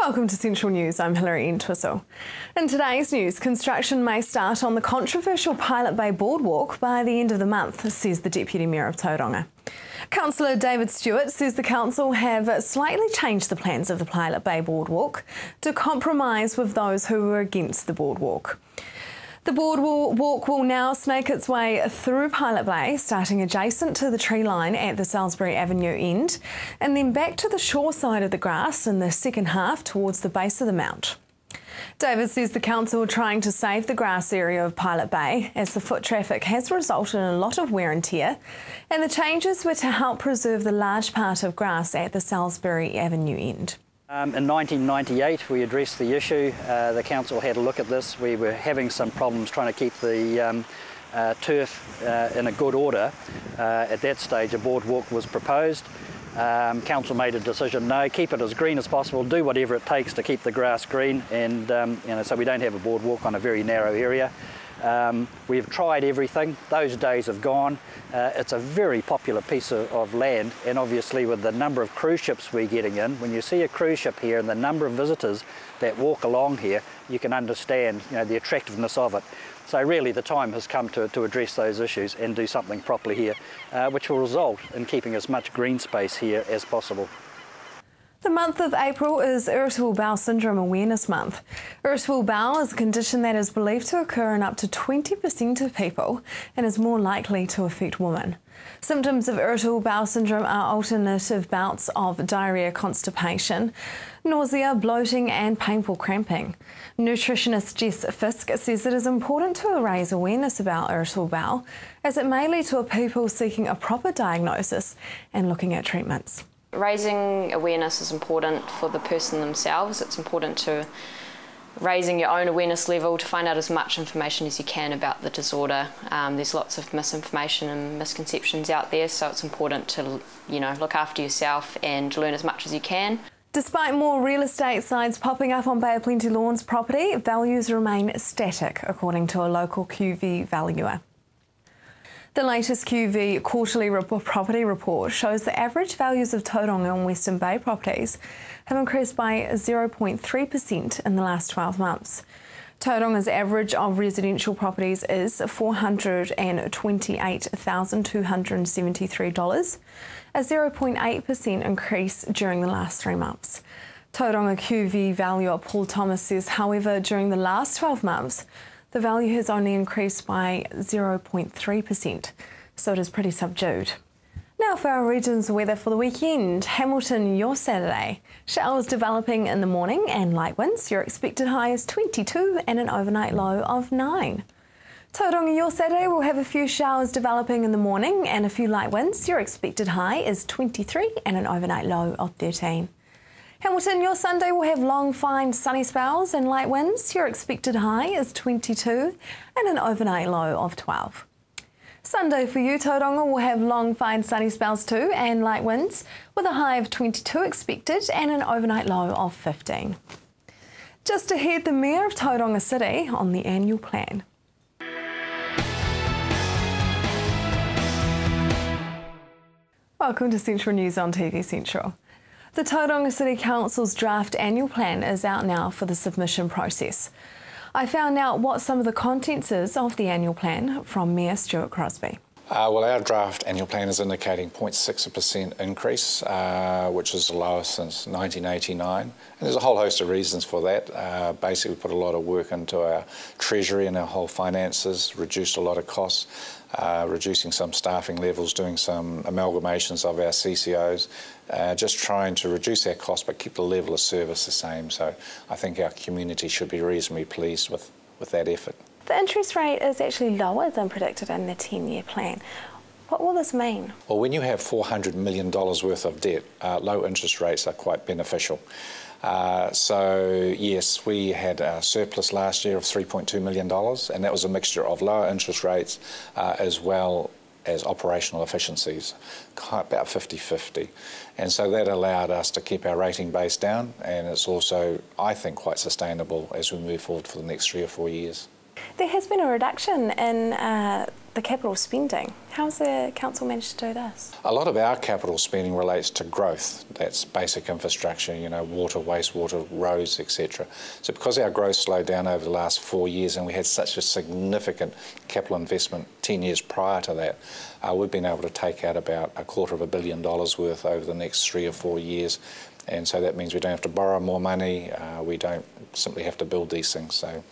Welcome to Central News, I'm Hilary Entwistle. In today's news, construction may start on the controversial Pilot Bay Boardwalk by the end of the month, says the Deputy Mayor of Tauranga. Councillor David Stewart says the council have slightly changed the plans of the Pilot Bay Boardwalk to compromise with those who were against the boardwalk. The boardwalk will now snake its way through Pilot Bay, starting adjacent to the tree line at the Salisbury Avenue end, and then back to the shore side of the grass in the second half towards the base of the mount. David says the council are trying to save the grass area of Pilot Bay as the foot traffic has resulted in a lot of wear and tear, and the changes were to help preserve the large part of grass at the Salisbury Avenue end. In 1998 we addressed the issue. The council had a look at this. We were having some problems trying to keep the turf in a good order. At that stage a boardwalk was proposed. Council made a decision, no, keep it as green as possible, do whatever it takes to keep the grass green, and so we don't have a boardwalk on a very narrow area. We've tried everything, those days have gone. It's a very popular piece of land, and obviously with the number of cruise ships we're getting in, when you see a cruise ship here and the number of visitors that walk along here, you can understand the attractiveness of it. So really the time has come to address those issues and do something properly here, which will result in keeping as much green space here as possible. The month of April is Irritable Bowel Syndrome Awareness Month. Irritable bowel is a condition that is believed to occur in up to 20% of people and is more likely to affect women. Symptoms of irritable bowel syndrome are alternative bouts of diarrhea, constipation, nausea, bloating and painful cramping. Nutritionist Jess Fisk says it is important to raise awareness about irritable bowel as it may lead to people seeking a proper diagnosis and looking at treatments. Raising awareness is important for the person themselves. It's important to raising your own awareness level to find out as much information as you can about the disorder. There's lots of misinformation and misconceptions out there, so it's important to look after yourself and learn as much as you can. Despite more real estate signs popping up on Bay of Plenty Lawns property, values remain static, according to a local QV valuer. The latest QV quarterly property report shows the average values of Tauranga and Western Bay properties have increased by 0.3% in the last 12 months. Tauranga's average of residential properties is $428,273, a 0.8% increase during the last 3 months. Tauranga QV valuer Paul Thomas says, however, during the last 12 months, the value has only increased by 0.3%, so it is pretty subdued. Now for our region's weather for the weekend. Hamilton, your Saturday. Showers developing in the morning and light winds. Your expected high is 22 and an overnight low of 9. Tauranga, your Saturday will have a few showers developing in the morning and a few light winds. Your expected high is 23 and an overnight low of 13. Hamilton, your Sunday will have long, fine, sunny spells and light winds. Your expected high is 22 and an overnight low of 12. Sunday for you, Tauranga, will have long, fine, sunny spells too and light winds with a high of 22 expected and an overnight low of 15. Just ahead, the Mayor of Tauranga City on the annual plan. Welcome to Central News on TV Central. The Tauranga City Council's draft annual plan is out now for the submission process. I found out what some of the contents is of the annual plan from Mayor Stuart Crosby. Well, our draft annual plan is indicating 0.6% increase, which is the lowest since 1989. And there's a whole host of reasons for that. Basically, we put a lot of work into our treasury and our whole finances, reduced a lot of costs, reducing some staffing levels, doing some amalgamations of our CCOs, just trying to reduce our costs but keep the level of service the same. So I think our community should be reasonably pleased with that effort. The interest rate is actually lower than predicted in the 10-year plan. What will this mean? Well, when you have $400 million worth of debt, low interest rates are quite beneficial. So yes, we had a surplus last year of $3.2 million, and that was a mixture of lower interest rates as well as operational efficiencies, about 50-50. And so that allowed us to keep our rating base down, and it's also, I think, quite sustainable as we move forward for the next 3 or 4 years. There has been a reduction in the capital spending. How's the council managed to do this? A lot of our capital spending relates to growth. That's basic infrastructure, you know, water, wastewater, roads, etc. So because our growth slowed down over the last 4 years and we had such a significant capital investment 10 years prior to that, we've been able to take out about $250 million worth over the next 3 or 4 years. And so that means we don't have to borrow more money, we don't simply have to build these things. So,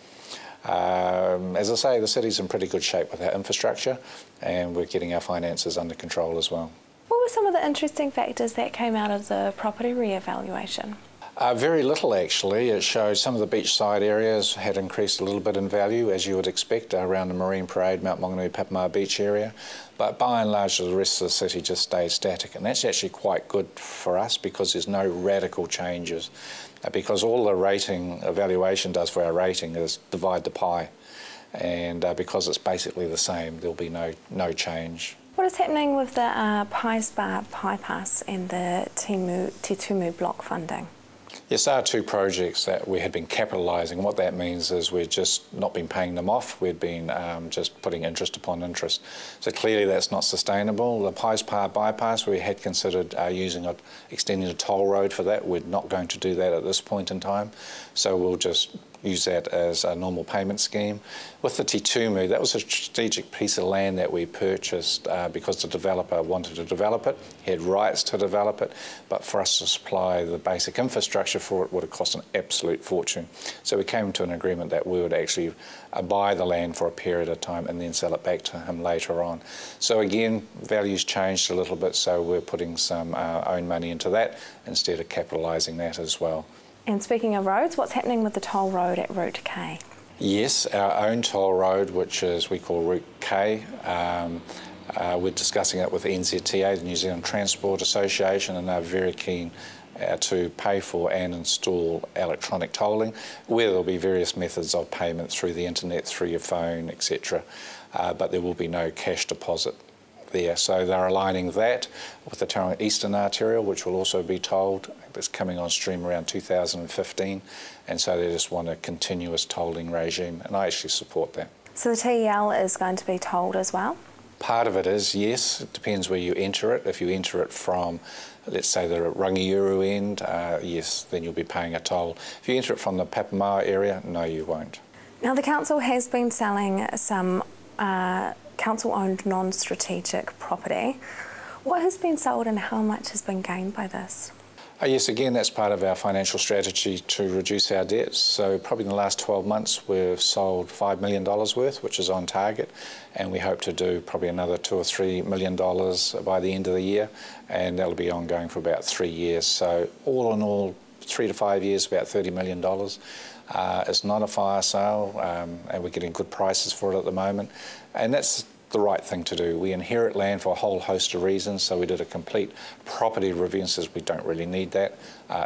as I say, the city's in pretty good shape with our infrastructure and we're getting our finances under control as well. What were some of the interesting factors that came out of the property re-evaluation? Very little actually. It showed some of the beachside areas had increased a little bit in value, as you would expect, around the Marine Parade, Mount Maunganui, Papamoa Beach area. But by and large, the rest of the city just stayed static. And that's actually quite good for us because there's no radical changes. Because all the rating evaluation does for our rating is divide the pie. And because it's basically the same, there'll be no change. What is happening with the Pies Bar bypass and the Te Tumu block funding? Yes, there are two projects that we had been capitalising. What that means is we've just not been paying them off. We've been just putting interest upon interest. So clearly that's not sustainable. The Pies Bar bypass, we had considered extending a toll road for that. We're not going to do that at this point in time. So we'll just use that as a normal payment scheme. With the Te Tumu, that was a strategic piece of land that we purchased because the developer wanted to develop it. He had rights to develop it, but for us to supply the basic infrastructure for it would have cost an absolute fortune. So we came to an agreement that we would actually buy the land for a period of time and then sell it back to him later on. So again, values changed a little bit, so we're putting some own money into that instead of capitalising that as well. And speaking of roads, what's happening with the toll road at Route K? Yes, our own toll road, which is we call Route K, we're discussing it with NZTA, the New Zealand Transport Association, and they're very keen to pay for and install electronic tolling, where there'll be various methods of payment through the internet, through your phone, etc. But there will be no cash deposit there. So they're aligning that with the Tauranga Eastern Arterial, which will also be tolled. It's coming on stream around 2015, and so they just want a continuous tolling regime, and I actually support that. So the TEL is going to be tolled as well? Part of it is, yes. It depends where you enter it. If you enter it from, let's say, the Rangiuru end, yes, then you'll be paying a toll. If you enter it from the Papamoa area, no, you won't. Now, the council has been selling some council-owned non-strategic property. What has been sold and how much has been gained by this? Yes, again, that's part of our financial strategy to reduce our debts. So probably in the last 12 months, we've sold $5 million worth, which is on target, and we hope to do probably another $2 or $3 million by the end of the year, and that'll be ongoing for about 3 years. So all in all, 3 to 5 years, about $30 million. It's not a fire sale, and we're getting good prices for it at the moment, and that's the right thing to do. We inherit land for a whole host of reasons, so we did a complete property review and says we don't really need that,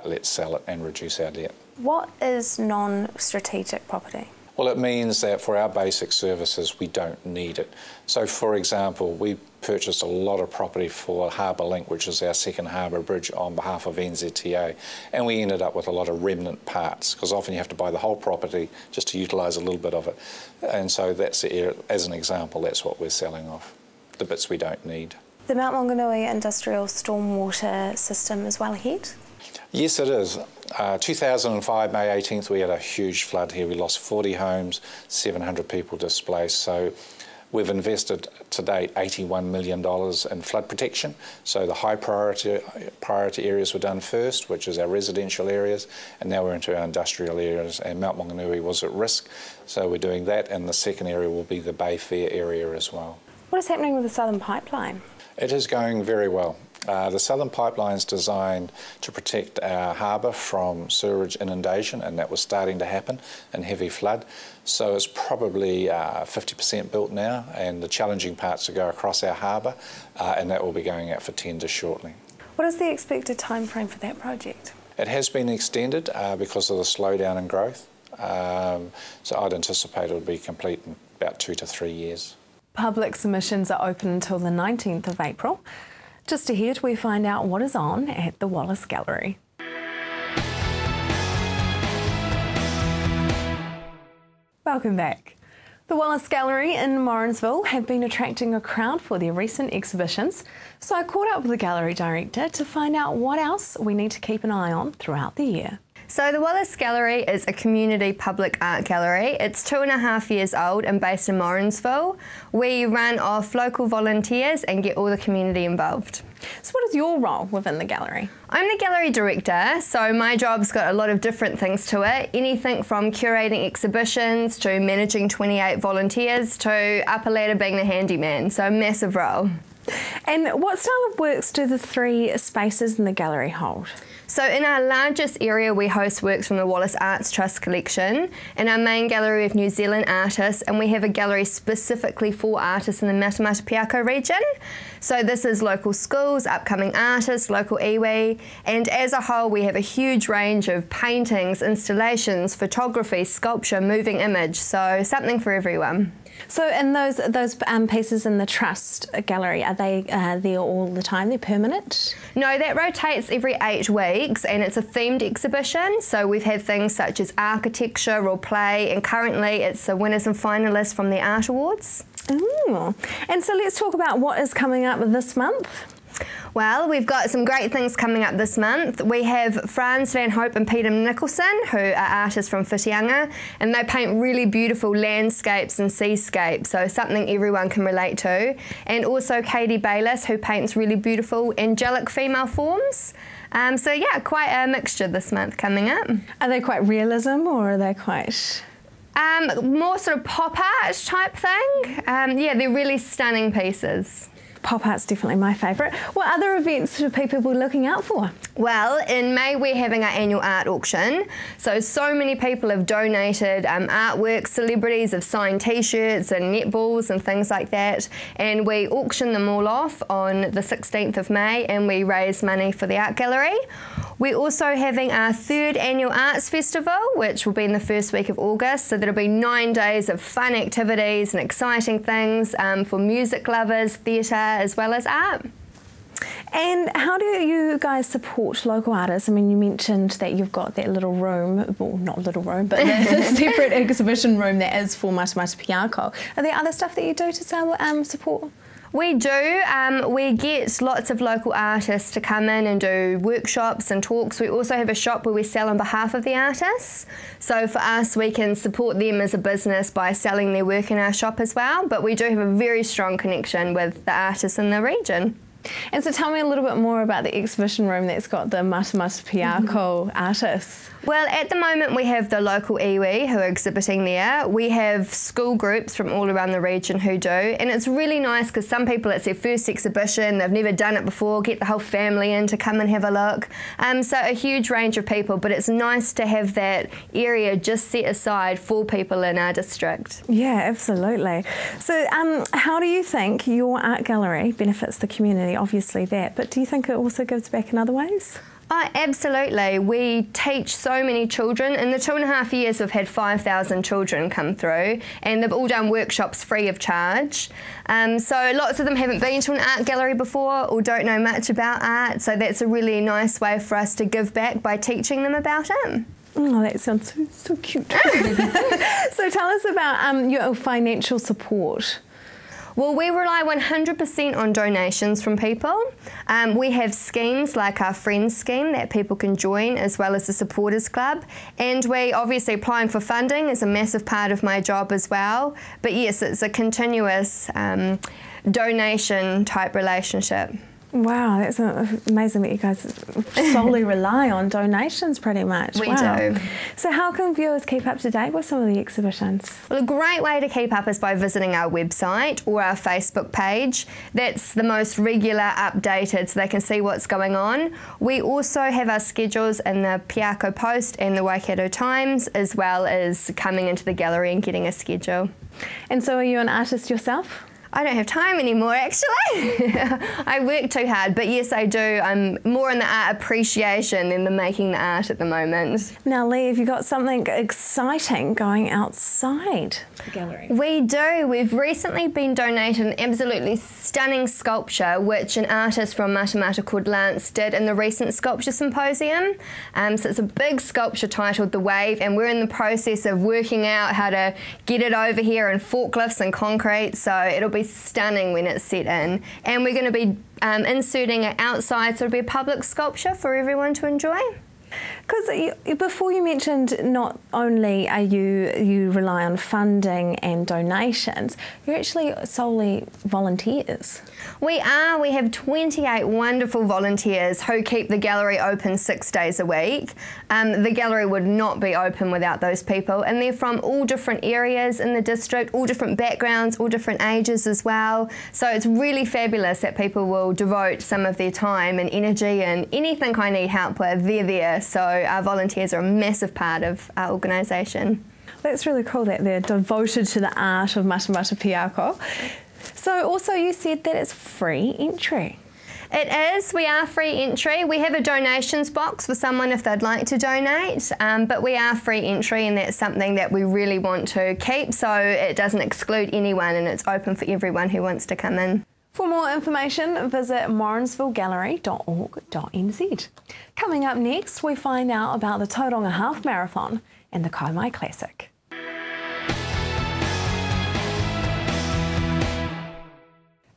let's sell it and reduce our debt. What is non-strategic property? Well, it means that for our basic services we don't need it. So for example, we purchased a lot of property for Harbour Link, which is our second harbour bridge, on behalf of NZTA, and we ended up with a lot of remnant parts because often you have to buy the whole property just to utilise a little bit of it, and so that's as an example, that's what we're selling off, the bits we don't need. The Mount Maunganui industrial stormwater system is well ahead? Yes, it is. 2005, May 18th, we had a huge flood here. We lost 40 homes, 700 people displaced. So we've invested to date $81 million in flood protection. So the high priority areas were done first, which is our residential areas, and now we're into our industrial areas, and Mount Maunganui was at risk. So we're doing that, and the second area will be the Bay Fair area as well. What is happening with the Southern Pipeline? It is going very well. The Southern Pipeline is designed to protect our harbour from sewerage inundation, and that was starting to happen in heavy flood. So it's probably 50% built now, and the challenging parts to go across our harbour, and that will be going out for tender shortly. What is the expected time frame for that project? It has been extended because of the slowdown in growth. So I'd anticipate it will be complete in about 2 to 3 years. Public submissions are open until the 19th of April. Just ahead, we find out what is on at the Wallace Gallery. Welcome back. The Wallace Gallery in Morrinsville have been attracting a crowd for their recent exhibitions, so I caught up with the gallery director to find out what else we need to keep an eye on throughout the year. So the Wallace Gallery is a community public art gallery. It's 2.5 years old and based in Morrinsville. We run off local volunteers and get all the community involved. So what is your role within the gallery? I'm the gallery director, so my job's got a lot of different things to it. Anything from curating exhibitions to managing 28 volunteers to upper ladder being the handyman, so a massive role. And what style of works do the 3 spaces in the gallery hold? So in our largest area we host works from the Wallace Arts Trust collection. In our main gallery of New Zealand artists, and we have a gallery specifically for artists in the Matamata-Piako region. So this is local schools, upcoming artists, local iwi, and as a whole we have a huge range of paintings, installations, photography, sculpture, moving image, so something for everyone. So in those pieces in the Trust gallery, are they there all the time? They're permanent? No, that rotates every 8 weeks and it's a themed exhibition. So we've had things such as architecture or play, and currently it's the winners and finalists from the Art Awards. Ooh. And so let's talk about what is coming up this month. Well, we've got some great things coming up this month. We have Franz van Hope and Peter Nicholson, who are artists from Whitianga, and they paint really beautiful landscapes and seascapes, so something everyone can relate to. And also Katie Bayliss, who paints really beautiful angelic female forms. So yeah, quite a mixture this month coming up. Are they quite realism, or are they quite... more sort of pop art type thing. Yeah, they're really stunning pieces. Pop art's definitely my favourite. What other events should people be looking out for? Well, in May we're having our annual art auction. So many people have donated artwork. Celebrities have signed t-shirts and netballs and things like that. And we auction them all off on the 16th of May and we raise money for the art gallery. We're also having our 3rd annual Arts Festival, which will be in the first week of August. So there'll be 9 days of fun activities and exciting things for music lovers, theatre, as well as art. And how do you guys support local artists? I mean, you mentioned that you've got that little room, well, not little room, but the separate exhibition room that is for Matamata-Piako. Are there other stuff that you do to support? We do. We get lots of local artists to come in and do workshops and talks. We also have a shop where we sell on behalf of the artists. So for us, we can support them as a business by selling their work in our shop as well. But we do have a very strong connection with the artists in the region. And so tell me a little bit more about the exhibition room that's got the Matamata-Piako artists. Well, at the moment we have the local iwi who are exhibiting there. We have school groups from all around the region who do, and it's really nice because some people, it's their first exhibition, they've never done it before, get the whole family in to come and have a look. So a huge range of people, but it's nice to have that area just set aside for people in our district. Yeah, absolutely. So how do you think your art gallery benefits the community? Obviously that, but do you think it also gives back in other ways? Oh, absolutely. We teach so many children. In the 2.5 years we've had 5,000 children come through and they've all done workshops free of charge. So lots of them haven't been to an art gallery before or don't know much about art, so that's a really nice way for us to give back by teaching them about it. Oh, that sounds so cute. So tell us about your financial support. Well, we rely 100% on donations from people. We have schemes like our Friends scheme that people can join, as well as the Supporters Club. And we obviously applying for funding is a massive part of my job as well. But yes, it's a continuous donation type relationship. Wow, that's amazing that you guys solely rely on donations pretty much. We do. So how can viewers keep up to date with some of the exhibitions? Well, a great way to keep up is by visiting our website or our Facebook page. That's the most regular, updated, so they can see what's going on. We also have our schedules in the Piako Post and the Waikato Times, as well as coming into the gallery and getting a schedule. And so are you an artist yourself? I don't have time anymore, actually. I work too hard, but yes, I do. I'm more in the art appreciation than the making the art at the moment. Now, Lee, have you got something exciting going outside the gallery? We do. We've recently been donated an absolutely stunning sculpture which an artist from Matamata called Lance did in the recent Sculpture Symposium. So it's a big sculpture titled The Wave, and we're in the process of working out how to get it over here in forklifts and concrete, so it'll be stunning when it's set in. And we're going to be inserting it outside, so it'll be a public sculpture for everyone to enjoy. Because before you mentioned not only are you rely on funding and donations, you're actually solely volunteers. We are. We have 28 wonderful volunteers who keep the gallery open 6 days a week. The gallery would not be open without those people, and they're from all different areas in the district, all different backgrounds, all different ages as well. So it's really fabulous that people will devote some of their time and energy, and anything I need help with, they're there. So our volunteers are a massive part of our organisation. That's really cool that they're devoted to the art of Matamata Piako. So also you said that it's free entry. It is. We are free entry. We have a donations box for someone if they'd like to donate, but we are free entry, and that's something that we really want to keep, so it doesn't exclude anyone and it's open for everyone who wants to come in. For more information, visit morrinsvillegallery.org.nz. Coming up next, we find out about the Tauranga Half Marathon and the Kaimai Classic.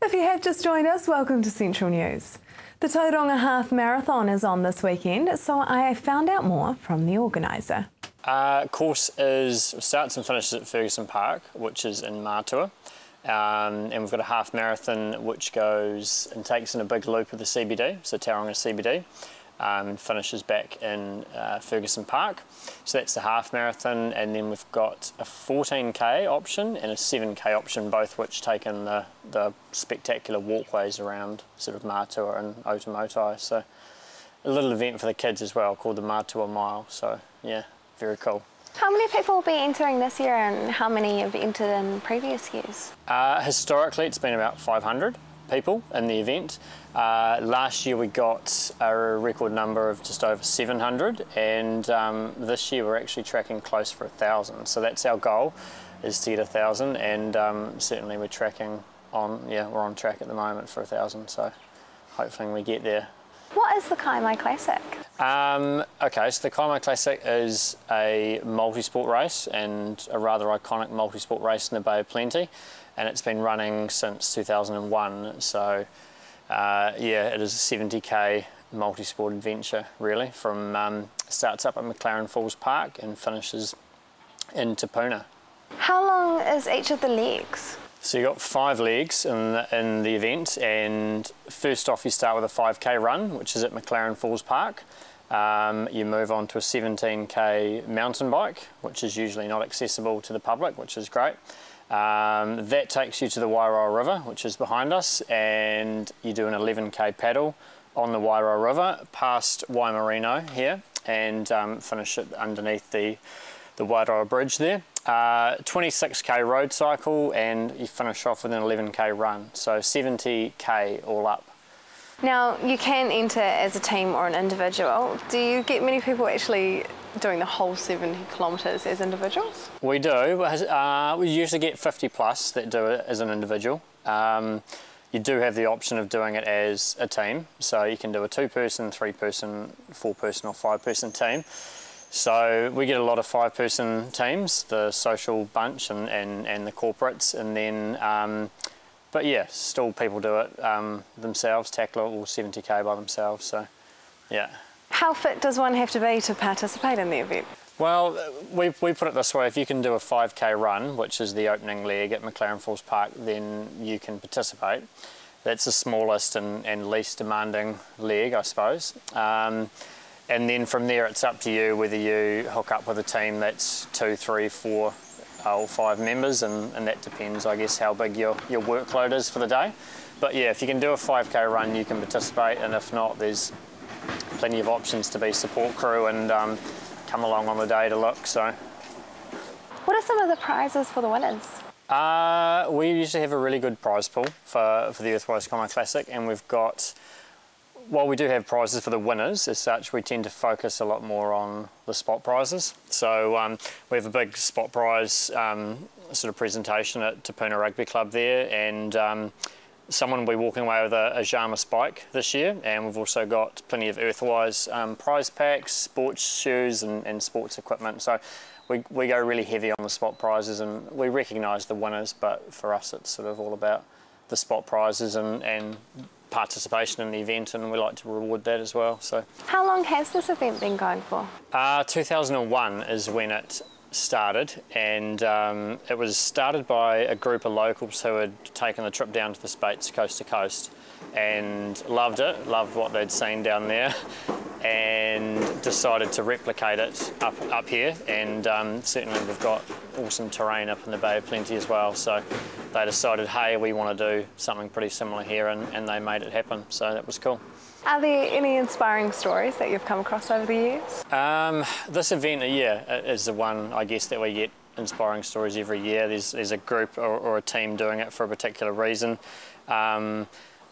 If you have just joined us, welcome to Central News. The Tauranga Half Marathon is on this weekend, so I found out more from the organiser. Course starts and finishes at Ferguson Park, which is in Mātua. And we've got a half marathon which goes and takes in a big loop of the CBD, so Tauranga CBD, and finishes back in Ferguson Park. So that's the half marathon, and then we've got a 14k option and a 7k option, both which take in the spectacular walkways around sort of Mātua and Otamotai. So a little event for the kids as well called the Mātua Mile. So yeah, very cool. How many people will be entering this year, and how many have entered in previous years? Historically, it's been about 500 people in the event. Last year we got a record number of just over 700, and this year we're actually tracking close for 1,000. So that's our goal, is to get 1,000, and certainly we're tracking on. Yeah, we're on track at the moment for 1,000. So hopefully we get there. What is the Kaimai Classic? Okay, so the Kaimai Classic is a multi-sport race, and a rather iconic multi-sport race in the Bay of Plenty, and it's been running since 2001. So yeah, it is a 70k multi-sport adventure really, from starts up at McLaren Falls Park and finishes in Te Puna. How long is each of the legs? So you've got 5 legs in the event, and first off you start with a 5k run, which is at McLaren Falls Park. You move on to a 17k mountain bike, which is usually not accessible to the public, which is great. That takes you to the Wairoa River, which is behind us, and you do an 11k paddle on the Wairoa River past Waimarino here, and finish it underneath the Wairoa Bridge there. 26k road cycle, and you finish off with an 11k run, so 70k all up. Now, you can enter as a team or an individual. Do you get many people actually doing the whole 70 kilometres as individuals? We do. We usually get 50 plus that do it as an individual. You do have the option of doing it as a team, so you can do a 2-person, 3-person, 4-person or 5-person team. So we get a lot of 5-person teams, the social bunch and the corporates, and then but yeah, still people do it themselves, tackle all 70k by themselves, so yeah. How fit does one have to be to participate in the event? Well, we put it this way: if you can do a 5k run, which is the opening leg at McLaren Falls Park, then you can participate. That's the smallest and least demanding leg, I suppose. And then from there it's up to you whether you hook up with a team that's 2, 3, 4 or 5 members, and that depends, I guess, how big your workload is for the day. But yeah, if you can do a 5k run, you can participate, and if not, there's plenty of options to be support crew and come along on the day to look. So, what are some of the prizes for the winners? We usually have a really good prize pool for the Earthwise Comma Classic, and we've got, while we do have prizes for the winners as such, we tend to focus a lot more on the spot prizes. So we have a big spot prize sort of presentation at Te Puna Rugby Club there, and someone will be walking away with a Jamas bike this year, and we've also got plenty of Earthwise prize packs, sports shoes and sports equipment. So we go really heavy on the spot prizes, and we recognise the winners, but for us it's sort of all about the spot prizes and participation in the event, and we like to reward that as well. So, how long has this event been going for? 2001 is when it started, and it was started by a group of locals who had taken the trip down to the States coast to coast and loved what they'd seen down there, and decided to replicate it up here. And certainly we've got awesome terrain up in the Bay of Plenty as well, so they decided, hey, we want to do something pretty similar here, and they made it happen, so that was cool. Are there any inspiring stories that you've come across over the years? This event, yeah, is the one, I guess, that we get inspiring stories every year. There's a group or a team doing it for a particular reason.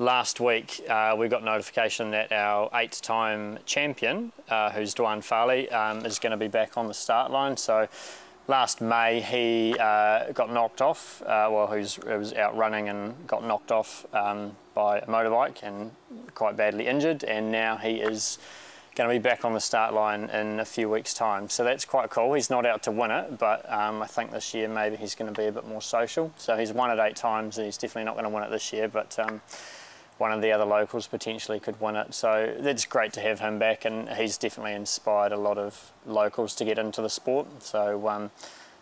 Last week we got notification that our 8-time champion, who's Duane Farley, is going to be back on the start line. So last May he got knocked off, he was out running and got knocked off by a motorbike and quite badly injured, and now he is going to be back on the start line in a few weeks' time. So that's quite cool. He's not out to win it, but I think this year maybe he's going to be a bit more social. So he's won it 8 times, and he's definitely not going to win it this year, but one of the other locals potentially could win it. So it's great to have him back, and he's definitely inspired a lot of locals to get into the sport. So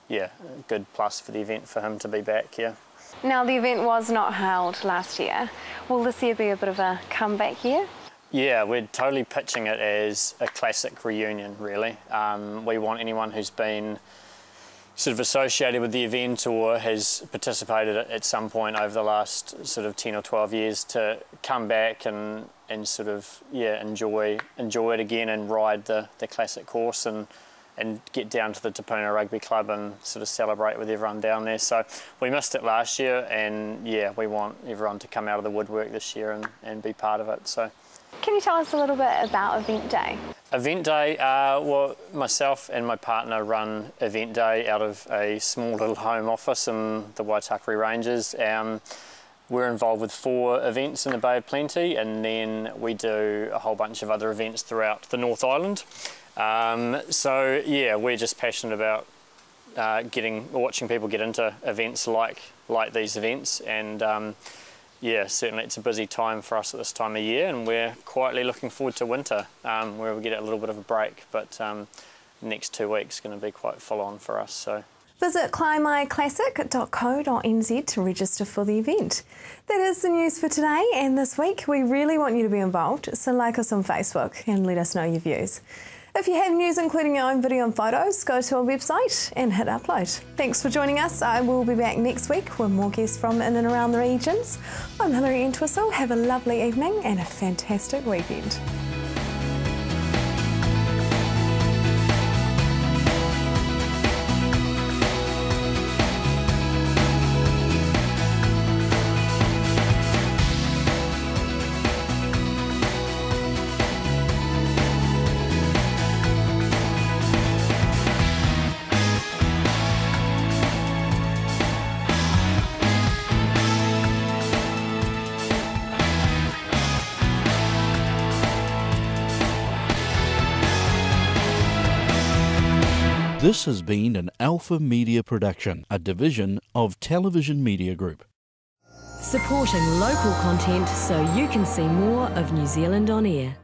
yeah, good plus for the event for him to be back, yeah. Now, the event was not held last year. Will this year be a bit of a comeback year? Yeah, we're totally pitching it as a classic reunion, really. We want anyone who's been sort of associated with the event or has participated at some point over the last sort of 10 or 12 years to come back and sort of, yeah, enjoy it again and ride the classic course and get down to the Te Puna Rugby Club and sort of celebrate with everyone down there. So we missed it last year, and yeah, we want everyone to come out of the woodwork this year and be part of it. So, can you tell us a little bit about Event Day? Event Day, well, myself and my partner run Event Day out of a small little home office in the Waitakere Ranges. We're involved with 4 events in the Bay of Plenty, and then we do a whole bunch of other events throughout the North Island. So yeah, we're just passionate about watching people get into events like these events, and yeah, certainly it's a busy time for us at this time of year, and we're quietly looking forward to winter, where we get a little bit of a break, but the next 2 weeks are going to be quite full on for us. So visit climbiclassic.co.nz to register for the event. That is the news for today and this week. We really want you to be involved, so like us on Facebook and let us know your views. If you have news including your own video and photos, go to our website and hit upload. Thanks for joining us. I will be back next week with more guests from in and around the regions. I'm Hilary Entwistle. Have a lovely evening and a fantastic weekend. This has been an Alpha Media production, a division of Television Media Group. Supporting local content so you can see more of New Zealand on air.